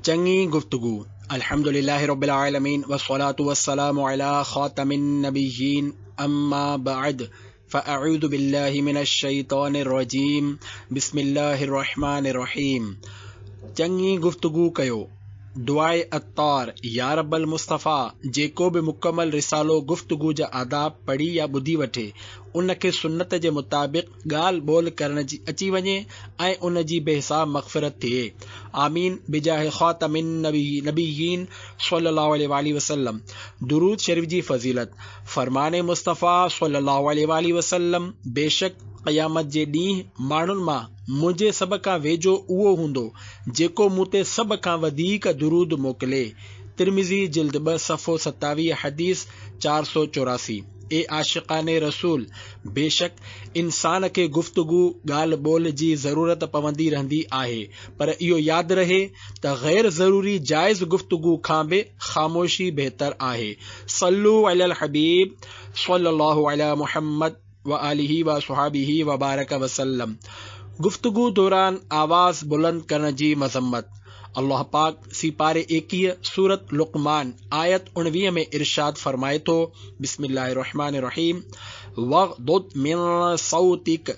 चंगी गुफ्तगू। अल्हम्दुलिल्लाहि रब्बिल आलमीन वस्सलातु वस्सलामु अला खातमिन नबिय्यीन अम्मा बअद फ़अऊज़ु बिल्लाहि मिनश शैतानिर रजीम बिस्मिल्लाहिर रहमानिर रहीम। चंगी गुफ्तगू कयो। दुआए अत्तार या रब्बल मुस्तफ़ा जेको भी मुकम्मल रिसालो गुफ्तगू जा आदाब पढ़ी या ॿुधी वठे उनखे सुन्नत जे मुताबिक़ ॻाल्हि ॿोल करण जी अची वञे ऐं उन जी बेहिसाब मग़फ़िरत थिए। आमीन बिजाहि ख़ातमिन नबिय्यीन सल्लल्लाहु अलैहि वसल्लम। दुरूद शरीफ जी फ़ज़ीलत। फ़रमाने मुस्तफ़ा सल्लल्लाहु अलैहि वसल्लम बेशक क़यामत जे ॾींहुं माण्हुनि मां मुंहिंजे सभ खां वेझो उहो हूंदो जेको मूं ते सभ खां वधीक दुरूद मोकिले। तिर्मिज़ी जिल्द 2 सफ़ो 27 हदीस 484। ए आशिक़ाने रसूल बेशक इंसान खे गुफ्तगू ॻाल्हि ॿोल जी ज़रूरत पवंदी रहंदी आहे, पर इहो यादि रहे त गैर ज़रूरी जाइज़ गुफ्तगू खां बि ख़ामोशी बहितर आहे। सल्लू अलल हबीब सल्लल्लाहु अला मुहम्मद व आलिहि व सुहाबिहि व बारक वसल्लम। गुफ्तगू दौरान आवाज़ बुलंद करण जी मज़म्मत। अल्लाह पाक सिपारे 21 सूरत लुक़मान आयत 19 में इरशाद फरमाए थो, बिस्मिल्लाहिर्रहमानिर्रहीम वग़्दुद मिन सौतिक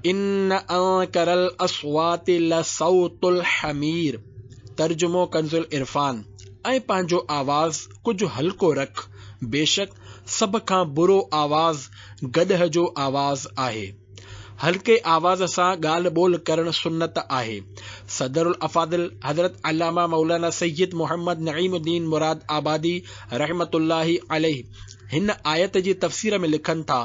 इन्न अनकरल अस्वाति लसौतुल हमीर। तर्जुमो कंजुल इरफान। ऐं पंहिंजो आवाज़ कुझु हल्को रख, बेशक सभ खां बुरो आवाज़ गदह जो आवाज़ आहे। हल्के आवाज़ सां ॻाल्हि ॿोल करणु सुन्नत आहे। सदरुल अफ़ादिल हज़रत अल्लामा मौलाना सैयद मोहम्मद नईमुद्दीन मुराद आबादी रहमतुल्लाहि अलैहि हिन आयत जी तफ़सीर में लिखनि था,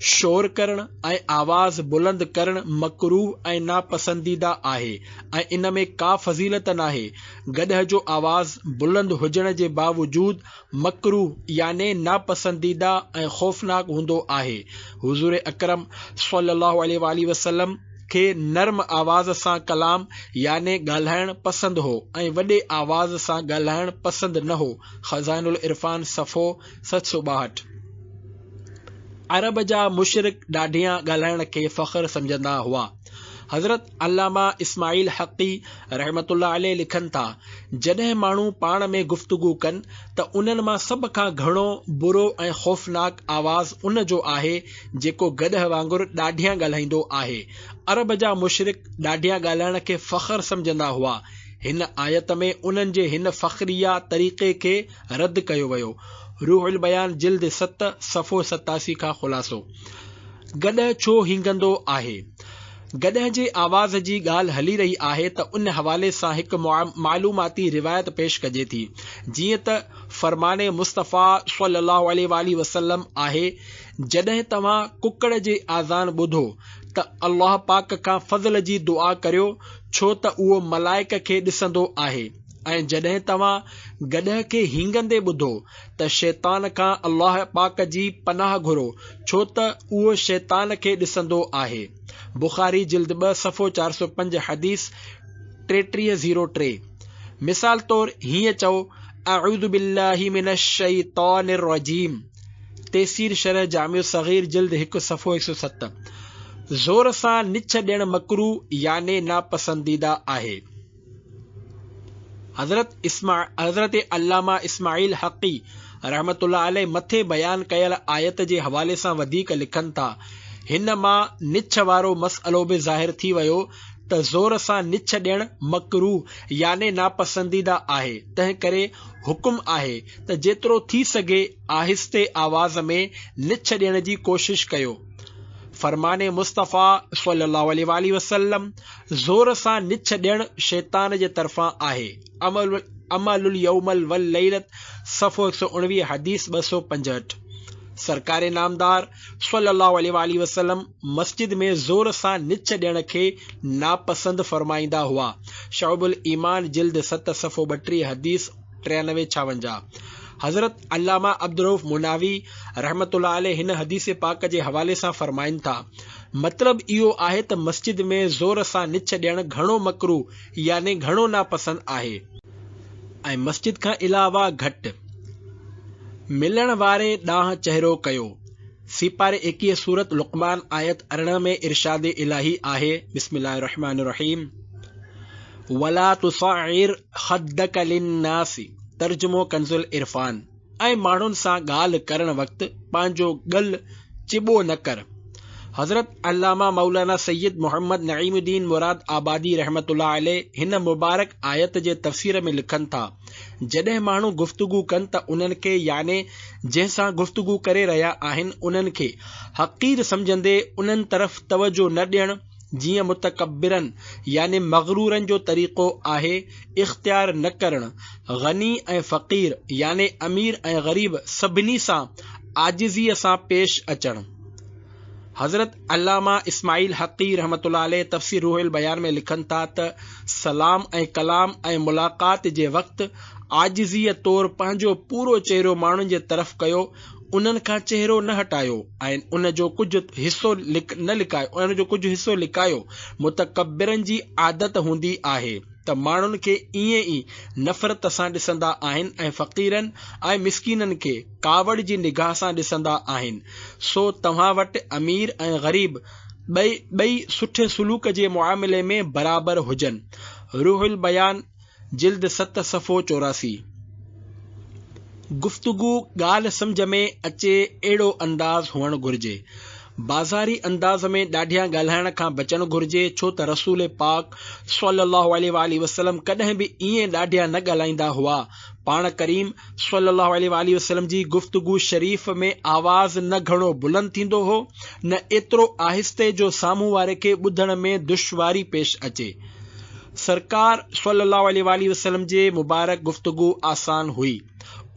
शोर करण ऐं आवाज़ बुलंद करण मकरूह ऐं नापसंदीदा आहे ऐं इन में का फ़ज़ीलत नाहे। गदह जो आवाज़ बुलंद हुजण जे बावजूद मकरूह याने नापसंदीदा ऐं खौफनाक हूंदो आहे। हुज़ूर अकरम सल्लल्लाहु अलैहि वसल्लम खे नर्म आवाज़ सां कलाम याने ॻाल्हाइण पसंदि हो ऐं वॾे आवाज़ सां ॻाल्हाइण पसंदि न हो। ख़ज़ाइनुल इरफान सफ़ो 762। अरब जा मुशरिक ॾाढियां ॻाल्हाइण खे फ़ख्र सम्झंदा हुआ। हज़रत अल्लामा इस्माइल हक़ी रहमतुल्लाह अलैह लिखनि था, जॾहिं माण्हू पाण में गुफ्तगू कनि त उन्हनि मां सभ खां घणो बुरो ऐं खौफ़नाक आवाज़ उन जो आहे जेको गदह वांगुरु ॾाढियां ॻाल्हाईंदो आहे। अरब जा मुशरिक ॾाढियां ॻाल्हाइण खे फ़ख्र सम्झंदा हुआ। हिन आयत में उन्हनि जे हिन फ़ख्रिया तरीक़े खे रद्द कयो वियो। रूहुल बयान जिल्द 7 सफ़ो 87 खां ख़ुलासो। गदह छो हींगंदो आहे? गदह जे आवाज़ जी ॻाल्हि हली रही आहे त उन हवाले सां हिकु मालूमाती रिवायत पेश कजे थी, जीअं त फरमाने मुस्तफ़ा सल्लल्लाहु अलैहि वसल्लम आहे, जॾहिं तव्हां कुकड़ जे आज़ान ॿुधो त अल्लाह पाक खां फज़ल जी दुआ करियो, छो त उहो मलाइक खे ॾिसंदो आहे, ऐं जॾहिं तव्हां गदह खे हींगंदे ॿुधो त शैतान खां अल्लाह पाक जी पनाह घुरो, छो त उहो शैतान खे ॾिसंदो आहे। बुखारी जिल्द 2 सफ़ो 405 हदीस 3303। मिसाल तौर हीअं चओ, अऊज़ु बिल्लाहि मिनश शैतानिर रजीम। तैसीर शरह जामिउ सग़ीर जिल्द 1 सफ़ो 107। ज़ोर सां निछ ॾियणु मकरूह याने नापसंदीदा आहे। हज़रत अल्लामा इस्माइल हक़ी रहमतुल्लाह अलैह मथे बयान कयल आयत जे हवाले सां वधीक लिखनि था, हिन मां निछ वारो मसइलो बि ज़ाहिर थी वियो त ज़ोर सां निछ ॾियणु मकरूह याने नापसंदीदा आहे। तंहिं करे हुकुम आहे त जेतिरो थी सघे आहिस्ते आवाज़ में निछ ॾियण जी कोशिश कयो। फरमाने मुस्तफ़ा सल्लल्लाहु अलैहि वसल्लम, ज़ोर सां निछ ॾियणु शैतान जे तरफ़ां आहे। अमलुल यौमल वल लैलत सफ़ो 119 हदीस 265। सरकारे नामदार सल्लल्लाहु अलैहि वसल्लम मस्जिद में ज़ोर सां निछ ॾियण खे नापसंद फरमाईंदा हुआ। शौबुल ईमान जिल्द 7 सफ़ो 32 हदीस 9356। हज़रत अल्लामा अब्दुर्रऊफ़ मुनावी रहमतुल्लाह अलैह हिन हदीस पाक जे हवाले सां फरमाइनि था, मतिलब इहो आहे त मस्जिद में ज़ोर सां निछ ॾियणु घणो मकरूह याने घणो नापसंद आहे, ऐं मस्जिद खां अलावा घटि। मिलण वारे ॾांहुं चहिरो कयो। सिपारे 21 सूरत लुक़मान आयत 18 में इरशाद इलाही आहे, बिस्मिल्लाहिर्रहमानिर्रहीम वला तुसाइर खद्दक लिन्नासी, तर्जुमो कंजुल इरफान। ऐं माण्हुनि सां ॻाल्हि करण वक़्तु पंहिंजो ॻल चिॿो न कर। हज़रत अल्लामा मौलाना सैयद मोहम्मद नईमुद्दीन मुराद आबादी रहमतुल्लाह अलैह हिन मुबारक आयत जे तफ़सीर में लिखनि था, जॾहिं माण्हू गुफ़्तगू कनि त उन्हनि खे याने जंहिंसां गुफ़्तगू करे रहिया आहिनि उन्हनि खे हक़ीर सम्झंदे उन्हनि तरफ़ तवजो न ॾियणु, जीअं मुतकब्बिरनि याने मग़रूरनि जो तरीक़ो आहे, इख़्तियार न करणु, गनी ऐं फ़क़ीर याने अमीर ऐं ग़रीब सभिनी सां आजिज़ीअ सां पेश अचणु। हज़रत अल्लामा इस्माइल हक़ी रहमतुल्लाह अलैह तफ़सीर रूहुल बयान में लिखनि था त सलाम ऐं कलाम ऐं मुलाक़ात जे वक़्तु आजिज़ीअ तौरु पंहिंजो पूरो चेहरो माण्हुनि जे तरफ़ कयो, उन्हनि खां चेहरो न हटायो ऐं उन जो कुझु हिसो लिकायो। मुतकब्बिरनि जी आदत हूंदी आहे त माण्हुनि खे ईअं ई नफ़रत सां ॾिसंदा आहिनि ऐं फ़क़ीरनि ऐं मिस्कीननि खे कावड़ जी निगाह सां ॾिसंदा आहिनि। सो तव्हां वटि अमीर ऐं ग़रीब ॿई सुठे सलूक जे मुआमिले में बराबर हुजनि। रूहुल बयान जिल्द 7 सफ़ो 84। गुफ़्तगू ॻाल्हि सम्झ में अचे अहिड़ो अंदाज़ हुअणु घुरिजे। बाज़ारी अंदाज़ में ॾाढिया ॻाल्हाइण खां बचणु घुरिजे, छो त रसूल पाक सल्लल्लाहु अलैहि वसल्लम कॾहिं बि ईअं ॾाढिया न ॻाल्हाईंदा हुआ। पाण करीम सल्लल्लाहु अलैहि वसल्लम जी गुफ़्तगू शरीफ़ में आवाज़ न घणो बुलंद थींदो हो, न एतिरो आहिस्ते जो साम्हूं वारे खे ॿुधण में दुश्वारी पेश अचे। सरकार सल्लल्लाहु अलैहि वसल्लम जे मुबारक गुफ़्तगू आसान हुई।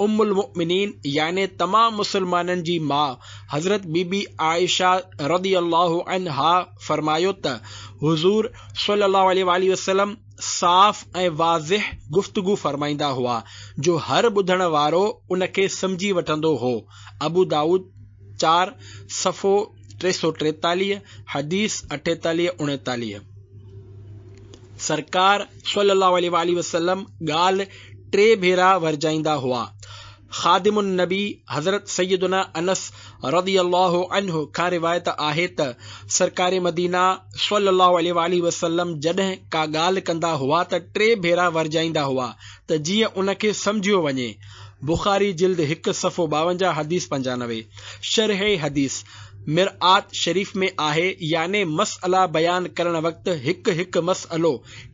उम्मुल मुमिनीन याने तमाम मुसलमाननि जी मां हज़रत बीबी आयशा रज़ियल्लाहु अन्हा फरमायो त हुज़ूर सल्लल्लाहु अलैहि वसल्लम साफ़ ऐं वाज़िह गुफ़्तगू फरमाईंदा हुआ जो हर ॿुधण वारो उनखे सम्झी वठंदो हो। अबू दाऊद 4 सफ़ो 343 हदीस 48-49। सरकार सल्लल्लाहु अलैहि वसल्लम ॻाल्हि 3 भेरा वरजाईंदा हुआ। ख़ादिमुन नबी हज़रत सैयदुना अनस रज़ियल्लाहु अन्हु खां रिवायत आहे त सरकार मदीना सल्लल्लाहु अलैहि वसल्लम जॾहिं का ॻाल्हि कंदा हुआ त 3 भेरा वरजाईंदा हुआ त जीअं उनखे सम्झियो वञे। बुखारी जिल्द 1 सफ़ो 52 हदीस 95। शरह हदीस मिरआत शरीफ में आहे, याने मसअला बयान करण वक़्तु हिकु मसअलो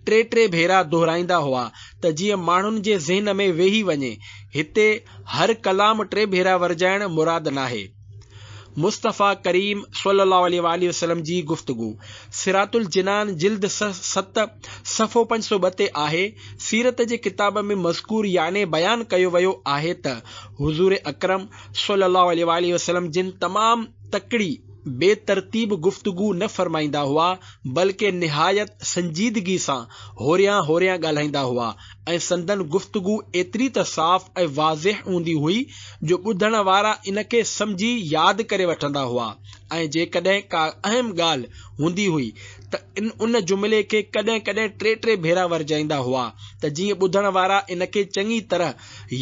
3 भेरा दोहराईंदा हुआ त जीअं माण्हुनि जे ज़हन में वेही वञे। हिते हर कलाम 3 भेरा वरजाइण मुराद नाहे। मुस्तफ़ा करीम सल्लल्लाहु अलैहि वसल्लम जी गुफ़्तगू सिरातुल जिनान जिल्द 7 सफ़ो 502 ते आहे। सीरत जे किताब में मज़कूर याने बयान कयो वियो आहे त हुज़ूर अकरम सल्लल्लाहु अलैहि वसल्लम जिन तमाम तकड़ी बेतरतीब गुफ़्तगू न फरमाईंदा हुआ, बल्कि निहायत संजीदगी सां होरियां ॻाल्हाईंदा हुआ ऐं संदन गुफ़्तगू एतिरी त साफ़ ऐं वाज़िह हूंदी हुई जो ॿुधण वारा इनखे सम्झी यादि करे वठंदा हुआ ऐं जेकॾहिं का अहम ॻाल्हि हूंदी हुई त उन जुमिले खे कॾहिं कॾहिं 3 भेरा वरजाईंदा हुआ त जीअं ॿुधण वारा इनखे चङी तरह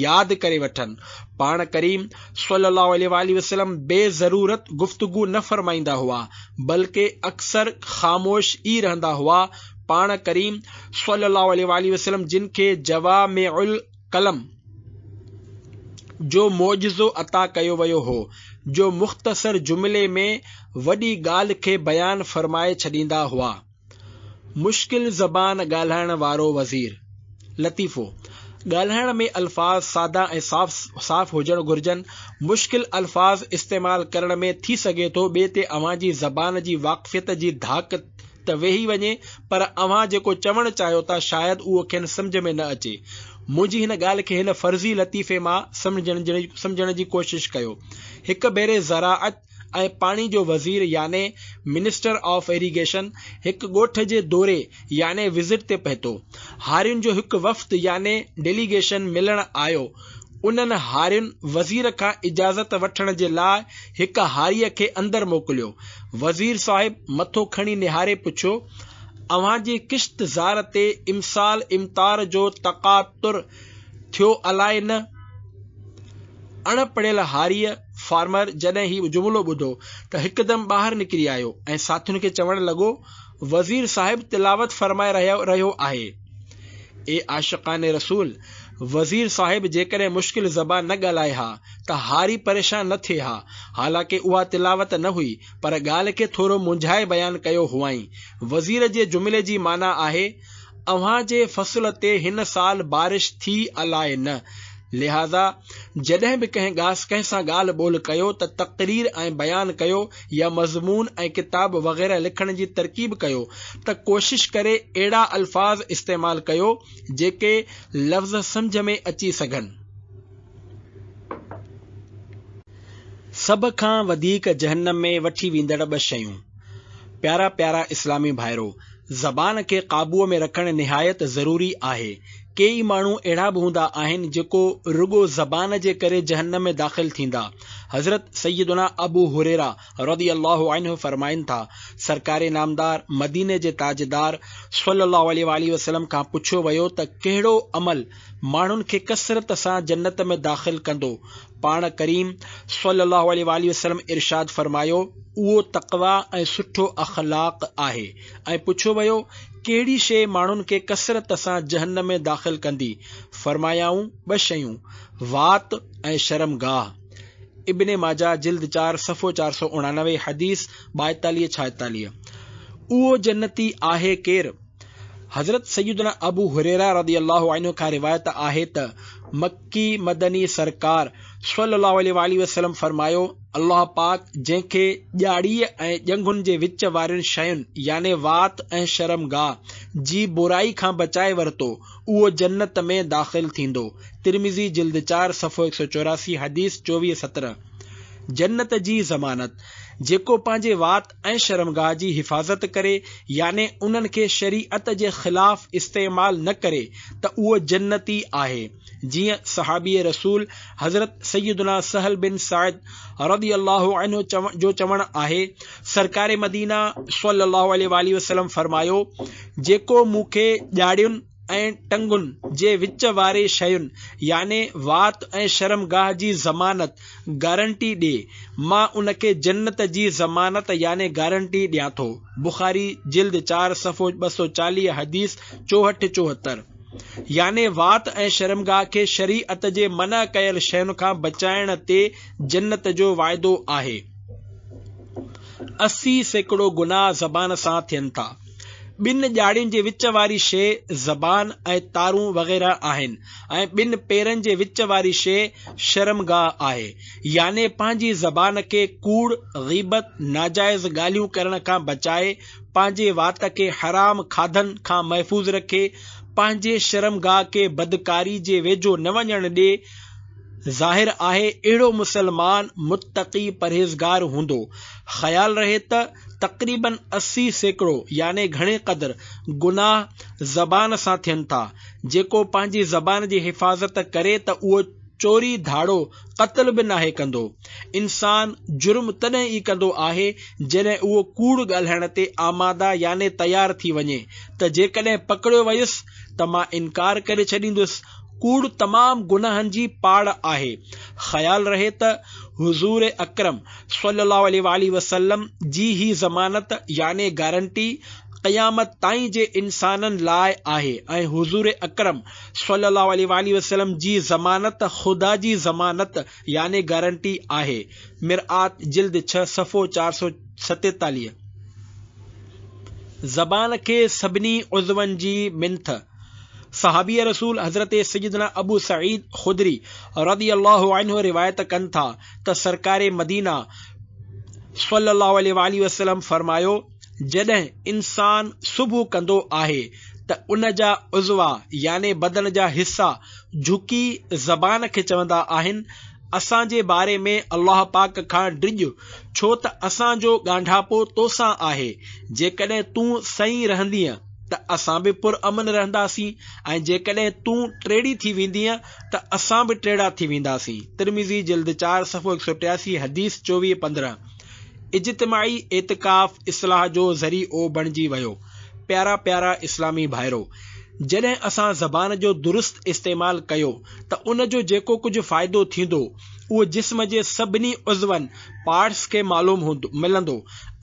यादि करे वठनि। पाण करीम सल्लल्लाहु अलैहि वसल्लम बेज़रूरत गुफ़्तगू न फरमाईंदा हुआ, बल्कि अक्सर ख़ामोश ई रहंदा हुआ। पाण करीम सल्लल्लाहु अलैहि वसल्लम जिन खे जवामिउल कलम जो मोजिज़ो अता कयो वियो हो, जो मुख़्तसर जुमिले में वॾी ॻाल्हि खे बयान फरमाए छॾींदा हुआ। मुश्किल ज़बान ॻाल्हाइण वारो वज़ीर। लतीफ़ो ॻाल्हाइण में अल्फाज सादा ऐं साफ़ हुजणु घुरिजनि। मुश्किल अल्फाज इस्तेमाल करण में थी सघे थो ॿिए ते अव्हां जी ज़बान जी वाक़फ़ियत जी धाक त वेही वञे, पर अव्हां जेको चवणु चाहियो था शायदि उहो खेनि सम्झ में न अचे। मुंहिंजी हिन ॻाल्हि खे हिन फर्ज़ी लतीफ़े मां सम्झण जी कोशिश कयो। हिकु भेरे ज़राअत ऐं पाणी जो वज़ीर याने मिनिस्टर ऑफ इरिगेशन हिकु ॻोठ जे दौरे याने विज़िट ते पहुतो। हारियुनि जो हिकु वफ़्द याने डेलीगेशन मिलण आयो। उन्हनि हारियुनि वज़ीर खां इजाज़त वठण जे लाइ हिकु हारीअ खे अंदरि मोकिलियो। वज़ीर साहिब मथो खणी निहारे पुछियो, अव्हां जी किश्त ज़ार ते इमसाल इमतार जो तक़ातुर थियो अलाए न? अणपढ़ियल हारीअ फार्मर जॾहिं ही जुमिलो ॿुधो त हिकदमि ॿाहिरि निकिरी आयो ऐं साथियुनि खे चवणु लॻो, वज़ीर साहिब तिलावत फरमाए रहियो आहे। ए आशिक़ाने रसूल, वज़ीर साहिब जेकॾहिं मुश्किल ज़बान न ॻाल्हाए हा त हारी परेशान न थिए हा। हालांकि उहा तिलावत न हुई, पर ॻाल्हि खे थोरो मुंझाए बयानु कयो हुआईं। वज़ीर जे जुमिले जी माना आहे, अव्हां जे फ़सुल ते हिन साल बारिश थी अलाए न, लिहाज़ा जॾहिं बि कंहिं सां ॻाल्हि ॿोल कयो त तक़रीर ऐं बयानु कयो या मज़मून ऐं किताब वग़ैरह लिखण जी तरकीब कयो त कोशिश करे अहिड़ा अल्फाज़ इस्तेमाल कयो जेके लफ़्ज़ सम्झ में अची सघनि। सभ खां वधीक जहन्नम में वठी वेंदड़ ॿ शयूं। प्यारा प्यारा इस्लामी भाइरो, ज़बान खे क़ाबूअ में रखणु निहायत ज़रूरी आहे। कई माण्हू अहिड़ा बि हूंदा आहिनि जेको रुगो ज़बान जे करे जहन्नम में दाख़िल थींदा। हज़रत सैयदना अबू हुरैरा रज़ियल्लाहु अन्हु फरमाइनि था, सरकारे नामदार मदीने जे ताजदार सल्लल्लाहु अलैहि वसल्लम खां पुछियो वियो त कहिड़ो अमल माण्हुनि खे कसरत सां जन्नत में दाख़िल कंदो। पाण करीम सल्लल्लाहु अलैहि वसल्लम इरशाद फरमायो, उहो तक़वा ऐं सुठो अख़लाक़ आहे। ऐं पुछियो वियो, कहिड़ी शइ माण्हुनि खे कसरत सां जहन्नम में दाख़िल कंदी? फरमायाऊं, 2 शयूं, वात ऐं शर्मगाह। इब्ने माजा जिल्द 4 सफ़ो 489, हदीस 42-46। उहो जन्नती आहे केरु? हज़रत सैयदना अबू हुरैरा रज़ियल्लाहु अन्हु खां रिवायत आहे त मक्की मदनी सरकार सल्लल्लाहु अलैहि वसल्लम फरमायो, अल्लाह पाक जंहिंखे ॼाड़ीअ ऐं ॼंघुनि जे विच वारियुनि शयुनि याने वात ऐं शर्मगाह जी बुराई खां बचाए वरितो, उहो जन्नत में दाख़िल थींदो। तिरमिज़ी जिल्द 4 सफ़ो 184, हदीस 24-17। जन्नत जी ज़मानत। जेको पंहिंजे वात ऐं शर्मगाह जी हिफ़ाज़त करे याने उन्हनि खे शरीअत जे ख़िलाफ़ इस्तेमाल न करे त उहो जन्नती आहे। जीअं सहाबी रसूल हज़रत सैयदना सहल बिन साइद रज़ियल्लाहु अन्हु जो चवणु आहे, सरकारे मदीना सल्लल्लाहु अलैहि वसल्लम फरमायो, जेको मूंखे ॼाड़ियुनि ऐं टंगुनि जे विच वारे शयुनि याने वात ऐं शर्मगाह जी ज़मानत गारंटी ॾे, मां उनखे जन्नत जी ज़मानत याने गारंटी ॾियां थो। बुखारी जिल्द 4 सफ़ो 240, हदीस 64-74। याने वात ऐं शर्मगाह खे शरीअत जे मना कयल शयुनि खां बचाइण ते जन्नत जो वाइदो आहे। 80% गुनाह ज़बान सां थियनि था। 2 ॼाड़ियुनि जे विच वारी शइ ज़बान ऐं तारूं वग़ैरह आहिनि ऐं 2 पेरनि जे विच वारी शइ शर्मगाह आहे। याने पंहिंजी ज़बान खे कूड़, ग़ीबत, नाजाइज़ ॻाल्हियूं करण खां बचाए, पंहिंजे वात खे हराम खाधनि खां महफ़ूज़ रखे, पंहिंजे शर्मगाह खे बदकारी जे वेझो न वञण ॾे। ज़ाहिर आहे अहिड़ो मुसलमान मुत्तक़ी परहेज़गार हूंदो। ख़्याल रहे त तक़रीबन 80% याने घणे क़दर गुनाह ज़बान सां थियनि था। जेको पंहिंजी ज़बान जी हिफ़ाज़त करे त उहो चोरी, धाड़ो, क़त्ल बि नाहे कंदो। इंसान जुर्म तॾहिं ई कंदो आहे जॾहिं उहो कूड़ ॻाल्हाइण ते आमादा याने तयार थी वञे त जेकॾहिं पकड़ियो वयुसि त मां इनकार करे छॾींदुसि। कूड़ तमामु गुनाहनि जी पाड़ आहे। ख़्याल रहे त हुज़ूर अकरम सल्लल्लाहु अलैहि वसल्लम जी ही ज़मानत याने गारंटी क़यामत ताईं जे इंसाननि लाइ आहे ऐं हुज़ूर अकरम सल्लल्लाहु अलैहि वसल्लम जी ज़मानत ख़ुदा जी ज़मानत याने गारंटी आहे। मिरआत जिल्द 6 सफ़ो 447। ज़बान खे सभिनी उज़वनि जी मिंथ। सहाबी रसूल हज़रत सैयदना अबू सईद खुदरी रज़ियल्लाहु अन्हु रिवायत कनि था त सरकारे मदीना सल्लल्लाहु अलैहि वसल्लम फरमायो, जॾहिं इंसान सुबुह कंदो आहे त उन जा उज़वा याने बदन जा हिस्सा झुकी ज़बान खे चवंदा आहिनि, असांजे बारे में अल्लाह पाक खां डिॼ, छो त असांजो ॻांढापो तोसां आहे। जेकॾहिं तूं सही रहंदीअ त असां बि पुरअमन रहंदासीं ऐं जेकॾहिं तूं टेड़ी थी वेंदीअ त असां बि टेड़ा थी वेंदासीं। तिरमिज़ी जिल्द 4 सफ़ो 183, हदीस 24-15। इज्तिमाई एतिकाफ़ इस्लाह जो ज़रीओ बणिजी वियो। प्यारा प्यारा इस्लामी भाइरो, जॾहिं असां ज़बान जो दुरुस्त इस्तेमाल कयो त उन जो जेको कुझु फ़ाइदो थींदो उहो जिस्म जे सभिनी उज़वनि पार्ट्स खे मालूम मिलंदो।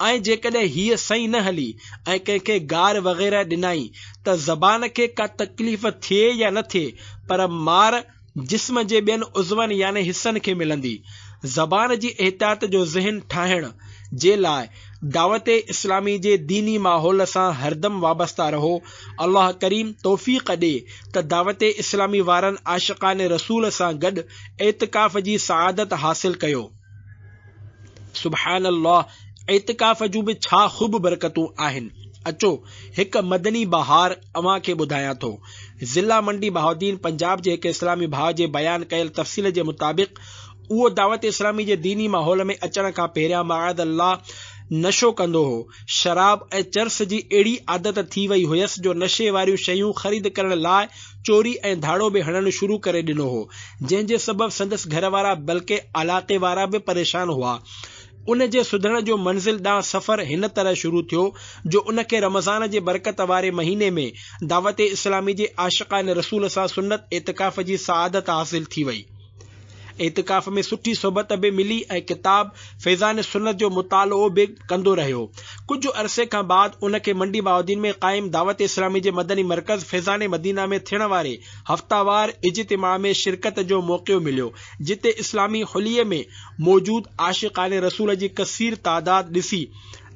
ऐं जेकॾहिं हीअ सही न हली ऐं कंहिंखे गार वग़ैरह ॾिनाई त ज़बान खे का तकलीफ़ थिए या न थिए, पर मार जिस्म जे ॿियनि उज़वनि यानी हिस्सनि खे मिलंदी। ज़बान जी एहतियात जो ज़हन ठाहिण जे लाइ दावत इस्लामी जे दीनी माहौल सां हरदम वाबस्ता रहो। अल्लाह करीम तौफ़ीक़ ॾे त दावत इस्लामी वारनि आशिक़ान रसूल सां गॾु एतिकाफ़ जी सआदत हासिल कयो। सुभान अल्लाह, एतिकाफ़ जूं बि छा ख़ूब बरकतूं आहिनि। अचो हिकु मदनी बहार अव्हां खे ॿुधायां थो। ज़िला मंडी बहाउद्दीन पंजाब जे हिकु इस्लामी भाउ जे बयान कयल तफ़सील जे मुताबिक़ उहो दावत इस्लामी जे दीनी माहौल में अचण खां पहिरियां माअद अल्लाह नशो कंदो हो। शराब ऐं चर्स जी अहिड़ी आदत थी वई हुयसि जो नशे वारियूं शयूं ख़रीद करण लाइ चोरी ऐं धाड़ो बि हणणु शुरू करे ॾिनो हो, जंहिंजे सबबि संदसि घर वारा बल्कि इलाक़े वारा बि परेशान हुआ। उन जे सुधरण जो मंज़िल ॾांहुं सफ़र हिन तरह शुरू थियो जो उन खे रमज़ान जे बरकत वारे महीने में दावत इस्लामी जे आशिक़ान रसूल सां सुन्नत एतिकाफ़ जी सआदत हासिल थी वई। एतिकाफ़ में सुठी सोबत बि मिली ऐं किताब फैज़ान सुन्नत जो मुतालो बि कंदो रहियो। कुझु अरसे खां बाद उन खे मंडी बहाउद्दीन में क़ाइम दावत इस्लामी जे मदनी मरकज़ फैज़ान मदीना में थियण वारे हफ़्तावार इज्तिमा में शिरकत जो मौक़ो मिलियो, जिते इस्लामी हुलिये में मौजूद आशिक़ान रसूल जी कसीर तादाद ॾिसी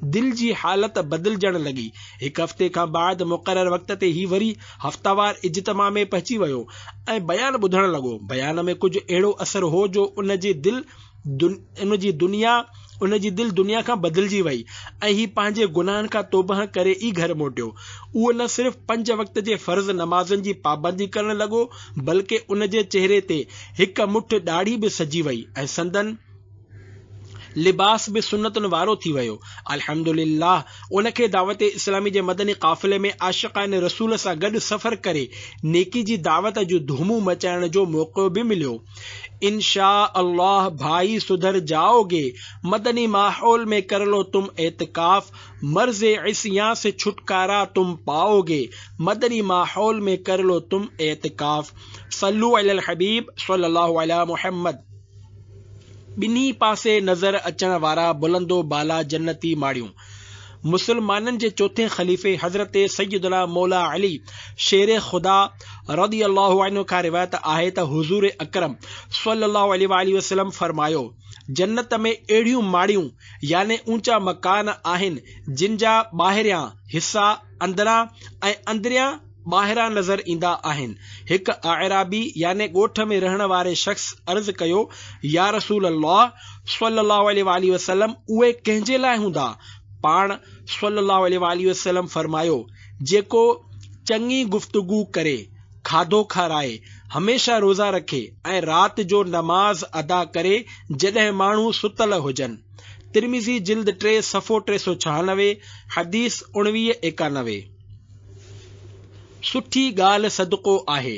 दिल जी हालत बदिलजण लॻी। हिकु हफ़्ते खां बाद मुक़रर वक़्त ते ही वरी हफ़्तावार इज्तिमा में पहुची वियो ऐं बयान ॿुधण लॻो। बयान में कुझु अहिड़ो असर हो जो उन जी दिल दुनिया खां बदिलजी वई ऐं ही पंहिंजे गुनाहनि खां तौबह करे ई घर मोटियो। उहो न सिर्फ़ 5 वक़्त जे फ़र्ज़ नमाज़नि जी पाबंदी करण लॻो, बल्कि उन जे चेहरे ते हिकु मुठ ॾाढ़ी बि सजी वई ऐं संदन लिबास बि सुन्नतुनि वारो थी वियो। अल्हम्दुलिल्लाह, उन खे दावत इस्लामी जे मदनी क़ाफ़िले में आशिक़ान रसूल सां गॾु सफ़र करे नेकी जी दावत जूं धूमूं मचाइण जो मौक़ो बि मिलियो। इंशा अल्लाह भाई सुधर जाओगे, मदनी माहौल में कर लो तुम एतिकाफ, मर्ज़े इस्यां से छुटकारा तुम पाओगे, मदनी माहौल में कर लो तुम एतिकाफ। सल्लु अलल हबीब सल्लल्लाहु अला मुहम्मद। ॿिन्ही पासे नज़र अचण वारा बुलंदो बाला जन्नती माड़ियूं। मुसलमाननि जे चौथे ख़लीफ़े हज़रत सैयदना मौला अली शेर ख़ुदा रज़ी अल्लाहु अन्हु खां रिवायत आहे त हुज़ूर अकरम सल्लल्लाहु अलैहि वसल्लम फरमायो, जन्नत में अहिड़ियूं माड़ियूं याने ऊंचा मकान आहिनि जिन जा ॿाहिरियां हिस्सा अंदरां ऐं अंदरियां ॿाहिरां नज़र ईंदा आहिनि। हिकु आराबी याने ॻोठ में रहण वारे शख़्स अर्ज़ कयो, या रसूल अल्लाह सल्लल्लाहु अलैहि वसल्लम, उहे कंहिंजे लाइ हूंदा? पाण सल्लल्लाहु अलैहि वसल्लम फरमायो, जेको चङी गुफ्तगू करे, खाधो खाराए, हमेशा रोज़ा रखे ऐं राति जो नमाज़ अदा करे जॾहिं माण्हू सुतल हुजनि। तिर्मिज़ी जिल्द 3 सफ़ो 396, हदीस 1991। सुठी ॻाल्हि सदको आहे।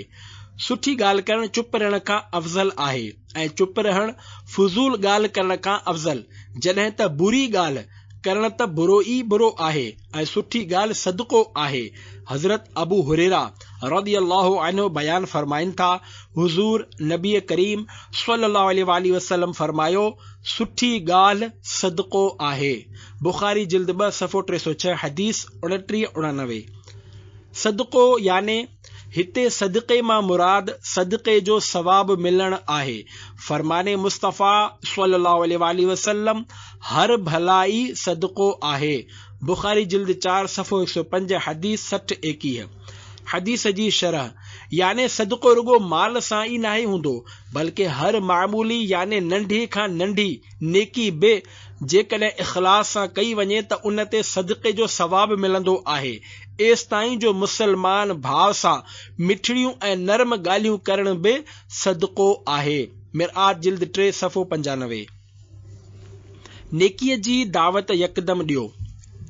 सुठी ॻाल्हि करणु चुप रहण खां अफ़ज़ल आहे ऐं चुप रहण फुज़ूल ॻाल्हि करण खां अफ़ज़ल। जॾहिं त बुरी ॻाल्हि करण त बुरो ई बुरो आहे ऐं सुठी ॻाल्हि सदको आहे। हज़रत अबू हुरैरा रज़ी अल्लाहु अन्हु बयान फरमाइनि था, हुज़ूर नबी करीम सल्लल्लाहु अलैहि वसल्लम फरमायो, सुठी ॻाल्हि सदको आहे। बुखारी जिल्द 2 सफ़ो 306, हदीस 29-99। सदको याने हिते सदक़े मां मुराद सदक़े जो सवाब मिलण आहे। फरमाने मुस्तफ़ा सल्लल्लाहु अलैहि वसल्लम, हर भलाई सदको आहे। बुखारी जिल्द 4 सफ़ो 105, हदीस 60-21। हदीस जी शरह, याने सदको रुगो माल सां ई नाहे हूंदो, बल्कि हर मामूली याने नंढी खां नंढी नेकी बि जेकॾहिं इख़लास सां कई वञे त उन ते सदक़े जो सवाब मिलंदो आहे। एसि ताईं जो मुसलमान भाव सां मिठड़ियूं ऐं नरम ॻाल्हियूं करण बि सदको आहे। मिरआत जिल्द 3 सफ़ो 95। नेकीअ जी दावत यकदम ॾियो।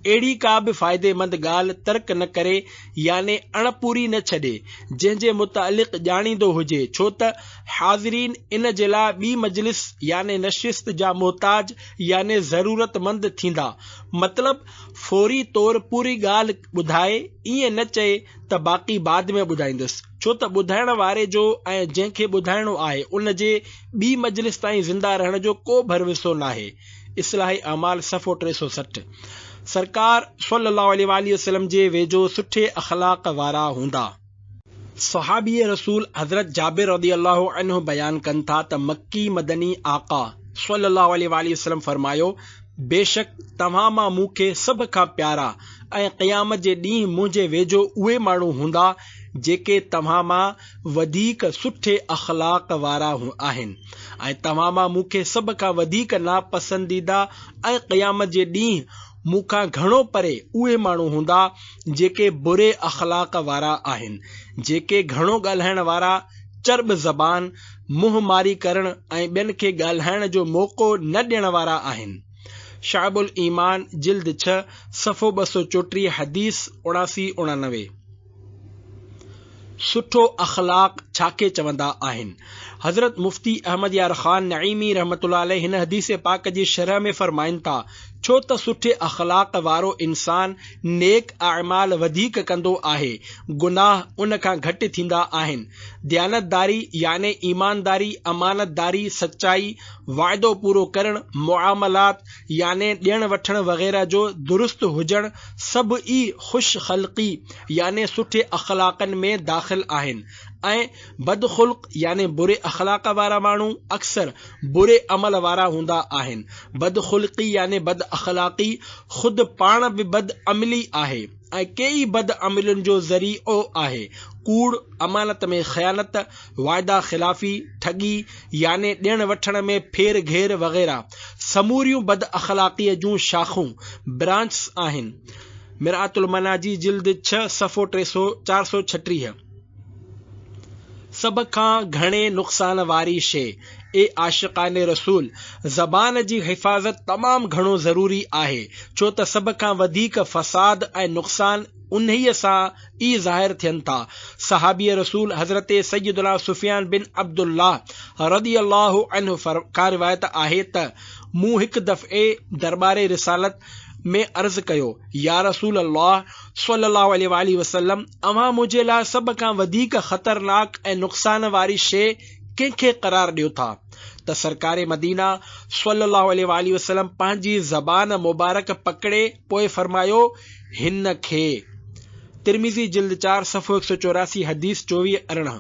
अहिड़ी का बि फ़ाइदेमंद ॻाल्हि तर्क न करे याने अणपूरी न छॾे जंहिंजे मुतालिक़ ॼाणींदो हुजे, छो त हाज़रीन इन जे लाइ ॿी मजलिस याने नशिस्त जा मोहताज याने ज़रूरतमंद थींदा। मतलब फौरी तौर पूरी ॻाल्हि ॿुधाए, ईअं न चए त बाक़ी बाद में ॿुधाईंदुसि, छो त ॿुधाइण वारे जो ऐं जंहिंखे ॿुधाइणो आहे उन जे ॿी मजलिस ताईं ज़िंदा रहण जो को भरवसो नाहे। इस्लाही अमाल सफ़ो 360। सरकार सल्लल्लाहु अलैहि वसल्लम जे वेझो सुठे अखलाक वारा हूंदा। सहाबी रसूल हज़रत जाबिर रज़ियल्लाहु अन्हु बयान कनि था त मक्की मदनी आका सल्लल्लाहु अलैहि वसल्लम फरमायो, बेशक तव्हां मां मूंखे सभ खां प्यारा ऐं क़यामत जे ॾींहुं मुंहिंजे वेझो उहे माण्हू हूंदा जेके तव्हां मां वधीक सुठे अखलाक वारा आहिनि, ऐं तव्हां मां मूंखे सभ खां वधीक नापसंदीदा ऐं क़यामत जे ॾींहुं मूंखां घणो परे उहे माण्हू हूंदा जेके बुरे अखलाक वारा आहिनि, जेके घणो ॻाल्हाइण वारा, चर्ब ज़बान, मुंहुं मारी करण ऐं ॿियनि खे ॻाल्हाइण जो मौक़ो न ॾियण वारा आहिनि। शाबुल ईमान जिल्द 6 सफ़ो 234 हदीस 79-89। सुठो अखलाक छाखे चवंदा आहिनि? हज़रत मुफ्ती अहमद यार ख़ान नईमी रहमतुल्लाह अलैह हिन हदीस पाक जी शरह में फरमाइनि था, छो त सुठे अखलाक वारो इंसान नेक अमाल वधीक कंदो आहे, गुनाह उन खां घटि थींदा आहिनि। दयानतदारी याने ईमानदारी, अमानतदारी, सच्चाई, वाइदो पूरो करण, मुआमलात याने ॾियण वठण वग़ैरह जो दुरुस्त हुजण सभु ई ख़ुश ख़ल्क़ी याने सुठे अखलाकनि में दाख़िल आहिनि। ऐं बदखुल्क याने बुरे अखलाक वारा माण्हू अक्सर बुरे अमल वारा हूंदा आहिनि। बदखुल्की याने बद अखलाकी खुद पाण बि बद अमली आहे ऐं कई बद अमलुनि जो ज़रियो आहे। कूड़, अमानत में ख़यानत, वाइदा खिलाफ़ी, ठगी याने ॾियण वठण में फेर घेर वग़ैरह समूरियूं बद अखलाकीअ जूं शाखूं ब्रांच आहिनि। मिरातुल मनाजी जिल्द 6 सफ़ो 436। सभ खां घणे नुक़सान वारी शइ, ए आशिक़ाने रसूल, ज़बान जी हिफ़ाज़त तमामु घणो ज़रूरी आहे, छो त सभ खां वधीक फ़साद ऐं नुक़सान उन्हीअ सां ई ज़ाहिर थियनि था। सहाबी रसूल हज़रत सैयदना सुफ़ियान बिन अब्दुल्लाह रज़ियल्लाहु अन्हु खां रिवायत आहे त मूं हिकु दफ़े दरबारे रिसालत में अर्ज़ कयो, या रसूल अल्लाह सल्लल्लाहु अलैहि वसल्लम, अव्हां मुंहिंजे लाइ सभ खां वधीक ख़तरनाक ऐं नुक़सान वारी शइ कंहिंखे क़रार ॾियो था? त सरकारे मदीना सल्लल्लाहु अलैहि वसल्लम पंहिंजी ज़बान मुबारक पकड़े पोइ फरमायो, हिन खे। तिरमिज़ी जिल्द 4 सफ़ो 184 हदीस 24-18।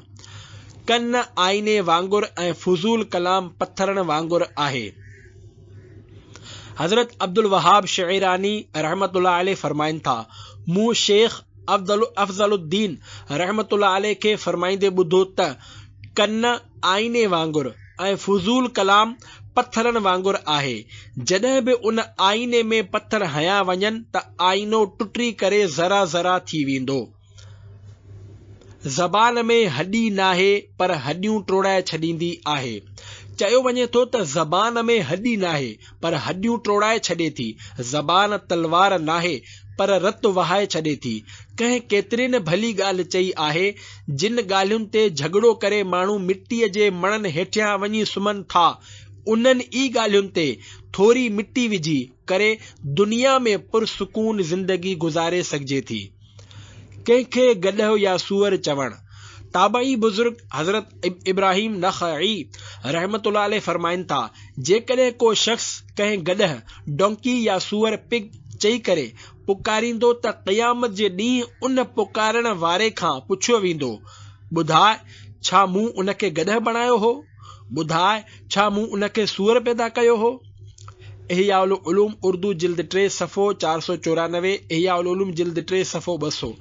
कन आईने वांगुर ऐं फुज़ूल कलाम पत्थरन वांगुर आहे। हज़रत अब्दुल वहाब शईरानी रहमतुल्लाह अलैह फरमाइनि था, मूं शेख अफ़ज़लुद्दीन रहमतुल्लाह अलैह खे फरमाईंदे ॿुधो त कन आईने वांगुर ऐं फुज़ूल कलाम पत्थरनि वांगुर आहे। जॾहिं बि उन आईने में पत्थर हया वञनि त आईनो टुटी करे ज़रा ज़रा थी वेंदो। ज़बान में हॾी नाहे पर हॾियूं टोड़ाए छॾींदी आहे। चयो वञे थो त ज़बान में हॾी नाहे पर हॾियूं टोड़ाए छॾे थी। ज़बान तलवार नाहे पर रत वहाए छॾे थी। कंहिं केतिरनि भली ॻाल्हि चई आहे, जिन ॻाल्हियुनि ते झगड़ो करे माण्हू मिटीअ जे मणनि हेठियां वञी सुम्हनि था, उन्हनि ई ॻाल्हियुनि ते थोरी मिटी विझी करे दुनिया में पुरसुकून ज़िंदगी गुज़ारे सघिजे थी। कंहिंखे गॾह या सूअर चवण। ताबई बुज़ुर्ग हज़रत इब्राहिम नख़ई रहमतुल्लाह अलैह फरमाइनि था, जेकॾहिं को शख़्स कंहिं गॾह, डोंकी या सूअर पिग चई करे पुकारींदो त क़यामत जे ॾींहुं उन पुकारण वारे खां पुछियो वेंदो, ॿुधाए छा मूं उनखे गॾह बणायो हो? ॿुधाए छा मूं उनखे सूअर पैदा कयो हो? इहयाउल उलूम उर्दू जिल्द 3 सफ़ो 494, इहयाउल उलूम जिल्द 3 सफ़ो 200।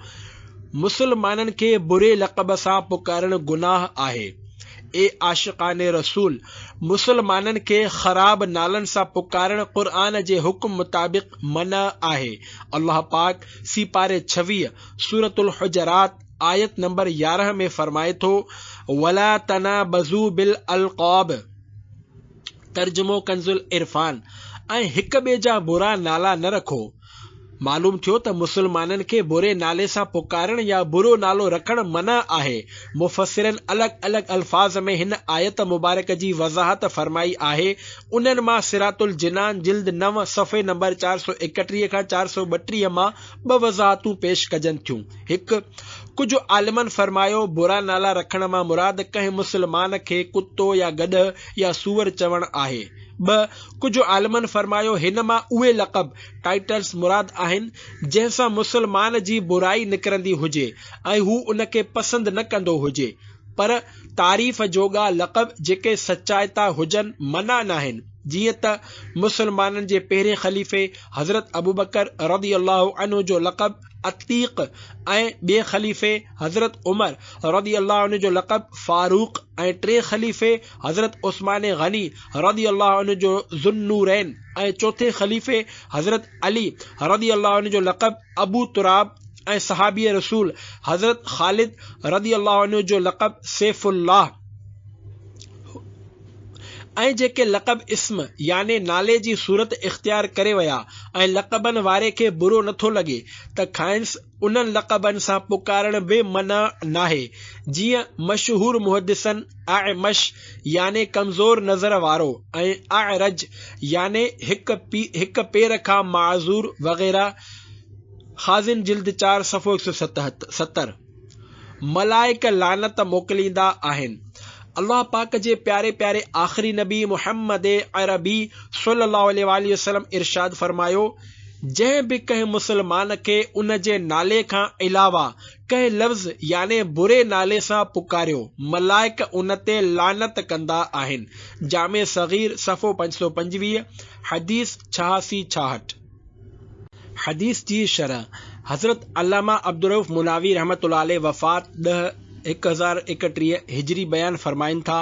मुसलमाननि खे बुरे लक़ब सां पुकारण गुनाह आहे। ए आशिक़ाने रसूल, मुसलमाननि खे ख़राब नालनि सां पुकारण क़ुर्आन जे हुक्म मुताबिक़ मना आहे। अल्लाह पाक सीपारे 26 सूरतुल हुजरात आयत नंबर 11 में फरमाए थो, वला तनाबज़ू बिल अलक़ाब। तर्जुमो कंजुल इरफान। ऐं हिक ॿिए जा बुरा नाला न रखो। मालूम थियो त मुसलमाननि खे बुरे नाले सां पुकारण या बुरो नालो रखण मना आहे। मुफ़स्सिरनि अलॻि अलॻि अल्फाज़ में हिन आयत मुबारक जी वज़ाहत फरमाई आहे। उन्हनि मां सिरातुल जिनान जिल्द 9 सफ़े नंबर 431 खां 432 मां 2 वज़ाहतूं पेश कजनि थियूं। हिकु, कुझु आलिमनि फरमायो बुरा नाला रखण मां मुराद कंहिं मुसलमान खे कुतो या गॾ या सूअर चवण आहे। 2, कुझु आलिमनि फरमायो हिन मां उहे लक़ब टाइटल्स मुराद आहिनि जंहिंसां मुसलमान जी बुराई निकिरंदी हुजे ऐं हू उनखे पसंदि न कंदो हुजे, पर तारीफ़ जोगा लक़ब जेके सचाइता हुजनि मना न आहिनि। जीअं त मुसलमाननि जे पहिरें ख़लीफ़े हज़रत अबू बकर रज़ी अल्लाहु अन्हु जो लक़ब अतीक़ ऐं ॿिए ख़लीफ़े हज़रत उमर रज़ी अल्लाहु अन्हु जो लक़ब फारूक ऐं टे ख़लीफ़े हज़रत उस्मान गनी रज़ी अल्लाहु अन्हु जो ज़ुन्नूरैन ऐं चौथे ख़लीफ़े हज़रत अली रज़ी अल्लाहु अन्हु जो लक़ब अबू तुराब ऐं सहाबी रसूल हज़रत ख़ालिद रज़ी अल्लाहु अन्हु जो लक़ब सैफुल्लाह ऐं जेके लक़ब इस्म याने नाले जी सूरत इख्तियार करे विया ऐं लक़बनि वारे खे बुरो नथो लॻे त खाइन्स उन्हनि लक़बनि सां पुकारण बि मना नाहे। जीअं मशहूर मुहद्दिसन अअमश याने कमज़ोर नज़र वारो ऐं अअरज याने हिक पेर खां माज़ूर वग़ैरह। ख़ाज़िन जिल्द 4 सफ़ो 177। मलाइक लानत मोकिलींदा आहिनि। अल्लाह पाक जे प्यारे प्यारे आख़िरी नबी मुहम्मद अरबी सल्लल्लाहु अलैहि वसल्लम इरशाद फरमायो, जंहिं बि कंहिं मुसलमान खे उन जे नाले खां अलावा कंहिं लफ़्ज़ याने बुरे नाले सां पुकारियो मलाइक उन ते लानत कंदा आहिनि। जामे सग़ीर सफ़ो 525, हदीस 86-66। हदीस जी शरह हज़रत अल्लामा अब्दुर्रऊफ़ मुनावी रहमतुल्लाह अलैह वफ़ात 1031 हिजरी बयान फरमाइनि था,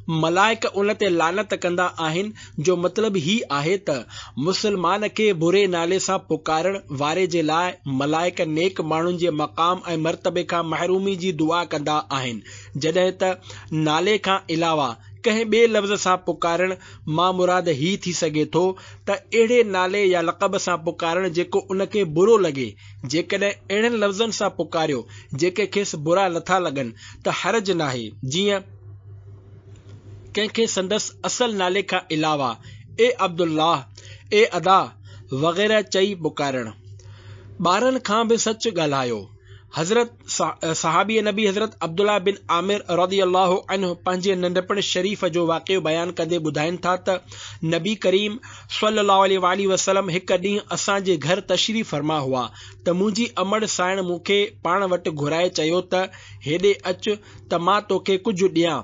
मलाइक उन ते लानत कंदा आहिनि जो मतिलबु ही आहे त मुसलमान खे बुरे नाले सां पुकारण वारे जे लाइ मलाइक नेक माण्हुनि जे मक़ाम ऐं मर्तबे खां महरूमी जी दुआ कंदा आहिनि, जॾहिं त नाले खां अलावा कंहिं ॿिए लफ़्ज़ सां पुकारण मां मुराद ही थी सघे थो त अहिड़े नाले या लक़ब सां पुकारण जेको उनखे बुरो लॻे। जेकॾहिं अहिड़नि लफ़्ज़नि सां पुकारियो जेके खेसि बुरा नथा लॻनि त हर्ज नाहे। जीअं कंहिंखे संदसि असल नाले खां अलावा ए अब्दुल्लाह, ए अदा वग़ैरह चई पुकारण। ॿारनि खां बि सच ॻाल्हायो। हज़रत सहाबी नबी हज़रत अब्दुल्ला बिन आमिर रज़ी अल्लाहु अन्हु पंहिंजे नंढपण शरीफ़ जो वाक़ियो बयान कंदे ॿुधाइनि था त नबी करीम सल्लल्लाहु अलैहि वसल्लम हिकु ॾींहुं असांजे घर तशरीफ़ फरमा हुआ त मुंहिंजी अमड़ साइण मूंखे पाण वटि घुराए चयो त हेॾे अचु त मां तोखे कुझु ॾियां।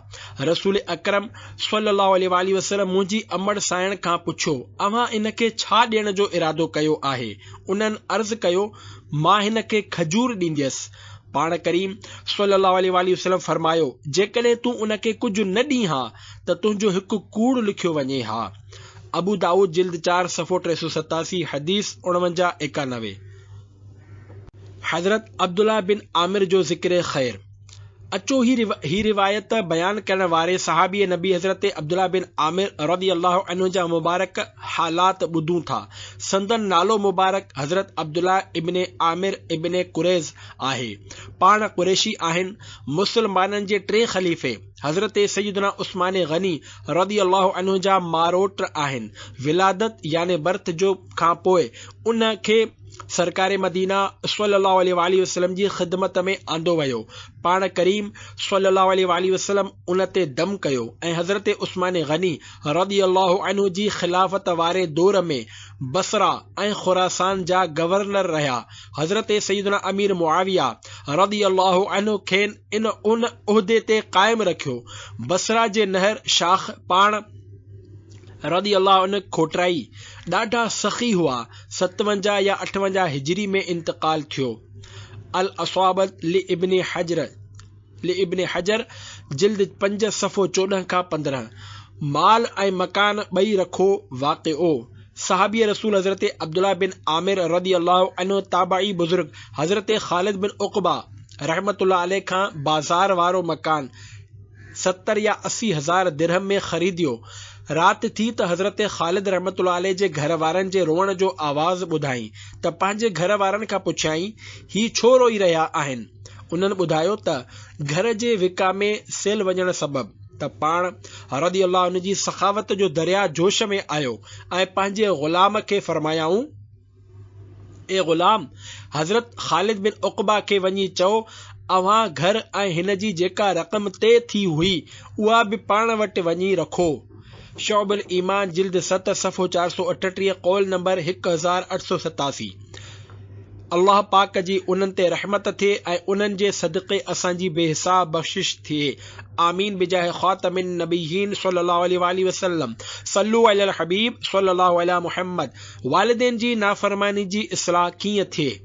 रसूल अकरम सल्लल्लाहु अलैहि वसल्लम मुंहिंजी अमड़ साइण खां पुछियो, अव्हां इनखे छा ॾियण जो इरादो कयो आहे? उन्हनि अर्ज़ कयो, मां हिन खे खजूर ॾींदसि। पाण करीम सल्लल्लाहु अलैहि वसल्लम फरमायो, जेकॾहिं तूं उनखे कुझु न ॾीं हा त तुंहिंजो हिकु कूड़ लिखियो वञे हा। अबू दाऊद जिल्द 4 सफ़ो 387, हदीस 49-91। हज़रत अब्दुल्ला बिन आमिर जो ज़िक्र ख़ैर। अचो ही रिवायत बयान करण वारे सहाबी नबी हज़रत अब्दुल्ला बिन आमिर रज़ी अल्लाहु अन्हु जा मुबारक हालात ॿुधूं था। संदन नालो मुबारक हज़रत अब्दुल्ला इब्न आमिर इब्न कुरैज़ आहे। पाण कुरैशी आहिनि। मुसलमाननि जे टे ख़लीफ़े हज़रत सैयदना उस्मान गनी रज़ी अल्लाहु अन्हु जा मारोट आहिनि। विलादत याने बर्थ जो खां पोइ उन खे सरकार मदीना सल्लल्लाहु अलैहि वसल्लम जी ख़िदमत में आंदो वियो। पाण करीम सल्लल्लाहु अलैहि वसल्लम उन ते दम कयो ऐं हज़रत उस्मान गनी रज़ी अल्लाहु अन्हु जी ख़िलाफ़त वारे दौर में बसरा ऐं खुरासान जा गवर्नर रहिया। हज़रत सैयदना अमीर मुआविया रज़ी अल्लाहु अन्हु खेनि उन उहिदे ते क़ाइमु रखियो। बसरा जे नहर शाख पाण रज़ी अल्लाहु अन्हु खोटराई ॾाढा सख़ी हुआ। 57 या 58 हिजरी में इंतकाल थियो। अल असाबत लिइब्न हजर जिल्द 5 सफ़ो 14 खां 15। माल ऐं मकान ॿई रखो वाक़िओ। सहाबी रसूल हज़रत अब्दुल्ला बिन आमिर रज़ी अल्लाहु अन्हु ताबई बुजुर्ग हज़रत ख़ालिद बिन उक़बा रहमतुल्लाह अलैह खां बाज़ार वारो मकान 70 या 80 हज़ार दिरहम में ख़रीदियो। राति थी त हज़रत ख़ालिद रहमतुल्लाह अलैह जे घर वारनि जे रोअण जो आवाज़ ॿुधाई त पंहिंजे घर वारनि खां पुछियाई ही छो रोई रहिया आहिनि। उन्हनि ॿुधायो त घर जे विका में सेल वञण सबबि त पाण रज़ियल्लाहु अन्हु जी सखावत जो दरिया जोश में आयो ऐं पंहिंजे ग़ुलाम खे फरमायाऊं, ए ग़ुलाम, हज़रत ख़ालिद बिन उक़बा खे वञी चओ अव्हां घर ऐं हिन जी जेका रक़म तय थी हुई उहा बि पाण वटि वञी रखो। शौबुल ईमान जिल्द 7 सफ़ो 438 कौल नंबर 1887। अल्लाह पाक जी उन्हनि ते रहमत थिए ऐं उन्हनि जे सदक़े असांजी बेहिसाब बख़्शिश थिए। आमीन बिजाह ख़ातमिन नबिय्यीन सल्लल्लाहु अलैहि वसल्लम। सल्लु अलल हबीब सल्लल्लाहु अला मुहम्मद। वालिदैन जी नाफरमानी जी इस्लाह कीअं थिए?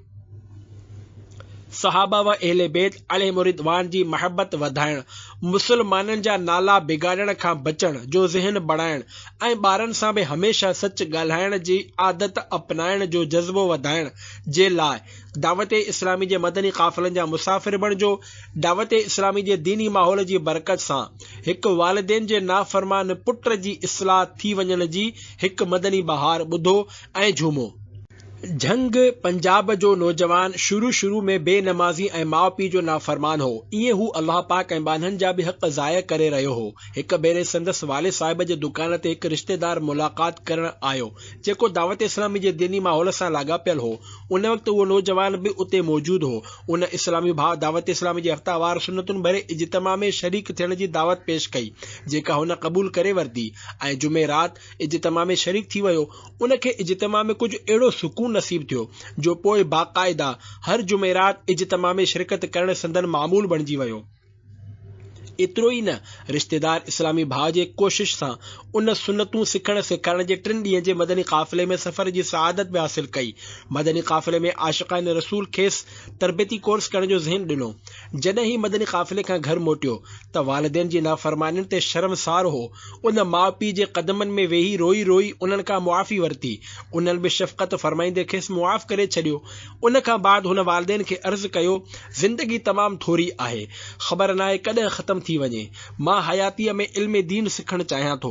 सहाबा व अहले बैत अलैहिम रिदवान जी महबत वधाइण, मुसलमाननि जा नाला बिगाड़ण खां बचण जो ज़हन बढ़ाइण ऐं ॿारनि सां बि हमेशह सच ॻाल्हाइण जी आदत अपनाइण जो जज़्बो वधाइण जे लाइ दावत इस्लामी जे मदनी क़ाफ़िलनि जा मुसाफ़िर बणिजो। दावत इस्लामी जे दीनी माहौल जी बरकत सां हिकु वालिदैन जे नाफ़रमान पुट जी इस्लाह थी वञण जी हिकु मदनी बहार ॿुधो ऐं झूमो। झंग पंजाब जो नौजवान शुरू में बेनमाज़ी ऐं माउ पीउ जो नाफ़रमान हो। ईअं हू अल्लाह पाक ऐं बानहनि जा बि हक़ ज़ाया करे रहियो हो। हिकु भेरे संदसि वालिद साहिब जे दुकान ते हिकु रिश्तेदार मुलाक़ात करण आयो जेको दावत इस्लामी जे दीनी माहौल सां लाॻापियल हो। उन वक़्तु उहो नौजवान बि उते मौजूदु हो। उन इस्लामी भाउ दावत इस्लामी जे हफ़्तावार सुन्नतुनि भरे इज्तिमा में शरीक थियण जी दावत पेश कई जेका हुन क़बूल करे वरिती ऐं जुमेरात इज्तिमा में शरीक थी वियो। उनखे इज्तिमा में कुझु अहिड़ो सुकून नसीब थियो जो पोइ बाक़ायदा हर जुमेरात इज्तिमा में शिरकत करण संदन मामूल बणिजी वियो। एतिरो ई न, रिश्तेदार इस्लामी भाउ जे कोशिश सां उन सुन्नतूं सिखण सेखारण जे 3 ॾींहं जे मदनी क़ाफ़िले में सफ़र जी सआदत बि हासिल कई। मदनी क़ाफ़िले में आशिक़ान रसूल खेसि तरबियती कोर्स करण जो ज़हन ॾिनो। जॾहिं ही मदनी क़ाफ़िले खां घर मोटियो त वालिदैन जी नाफ़रमानियुनि ते शर्मसार हो। उन माउ पीउ जे क़दमनि में वेही रोई रोई उन्हनि खां मुआफ़ी वरिती। उन्हनि बि शफ़क़त फरमाईंदे खेसि मुआफ़ करे छॾियो। उन खां बाद हुन वालिदैन खे अर्ज़ु कयो, ज़िंदगी तमामु थोरी आहे, ख़बर नाहे कॾहिं ख़तमु थी वञे। मां हयातीअ में इल्म दीन सिखणु चाहियां थो।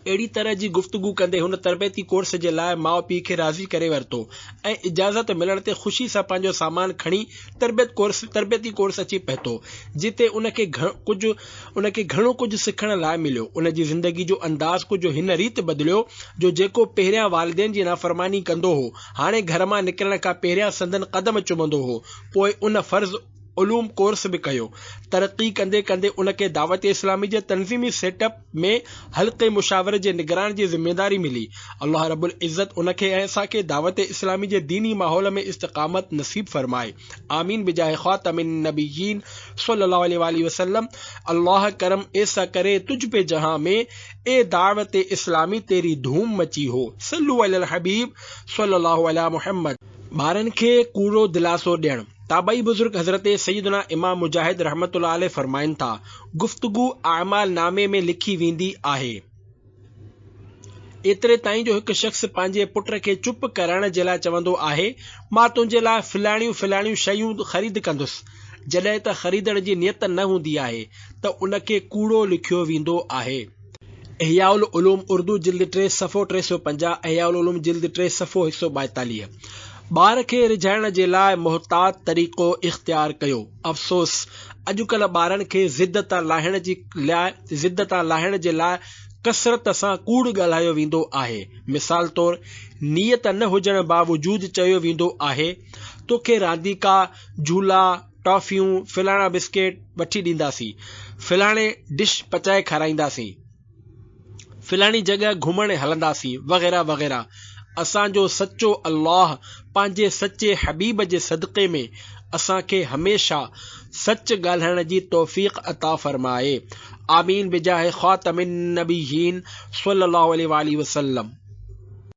अहिड़ी तरह जी गुफ़्तगू कंदे हुन तरबियती कोर्स जे लाइ माउ पीउ खे राज़ी करे वरितो ऐं इजाज़त मिलण ते ख़ुशी सां पंहिंजो सामान खणी तरबियती कोर्स अची पहुतो जिते उनखे घणो कुझु सिखण लाइ मिलियो। उन जी ज़िंदगी जो अंदाज़ कुझु हिन रीति बदिलियो जो जेको पहिरियां वालिदैन जी नाफ़रमानी कंदो हो हाणे घर मां निकिरण खां पहिरियां संदन क़दम चुमंदो हो। पोइ उन फ़र्ज़ उलूम कोर्स बि कयो। तरक़ी कंदे कंदे उनखे दावत इस्लामी जे तंज़ीमी सेटअप में हल्के मुशावरे जे निगरान जी ज़िम्मेदारी मिली। अल्लाह रब्बुल इज़्ज़त उनखे ऐं असांखे दावत इस्लामी जे दीनी माहौल में इस्तिक़ामत नसीब फरमाए। आमीन बिजाह ख़ातमिन नबिय्यीन सल्लल्लाहु अलैहि वसल्लम। अल्लाह करम ऐसा करे तुझ पे जहां में, ए दावत इस्लामी तेरी धूम मची हो। सल्लु अलल हबीब सल्लल्लाहु अला मुहम्मद। ॿारनि खे कूड़ो दिलासो ॾियणु। ताबई बुजुर्ग हज़रत सैयदना इमाम मुजाहिद रहमतुल्लाह अलैह फरमाइनि था, गुफ्तगू आमाल नामे में लिखी वेंदी आहे। एतिरे ताईं जो हिकु शख़्स पंहिंजे पुट खे चुप करण जे लाइ चवंदो आहे, मां तुंहिंजे लाइ फलाणियूं शयूं ख़रीद कंदुसि, जॾहिं त ख़रीदण जी नियत न हूंदी आहे त उनखे कूड़ो लिखियो वेंदो आहे। इहयाउल उलूम उर्दू जिल्द 3 सफ़ो 350, इहयाउल उलूम जिल्द 3 सफ़ो 142। ॿार खे रिझाइण जे लाइ मुहतात तरीक़ो इख़्तियार कयो। अफ़सोस, अॼुकल्ह ॿारनि खे ज़िद तां लाहिण जे लाइ कसरत सां कूड़ ॻाल्हायो वेंदो आहे। मिसाल तौर, नियत न हुजण बावजूद चयो वेंदो आहे, तोखे रांदीका, झूला, टॉफ़ियूं, फिलाणा बिस्किट वठी ॾींदासीं, फिलाणे डिश पचाए खाराईंदासीं, फिलाणी जॻह घुमण हलंदासीं, वग़ैरह वग़ैरह। असांजो सचो अल्लाह पंहिंजे सचे हबीब जे सदक़े में असांखे हमेशह सच ॻाल्हाइण जी तौफ़ीक़ अता फ़रमाए। आमीन बिजाह ख़ातमिन नबिय्यीन सल्लल्लाहु अलैहि वसल्लम।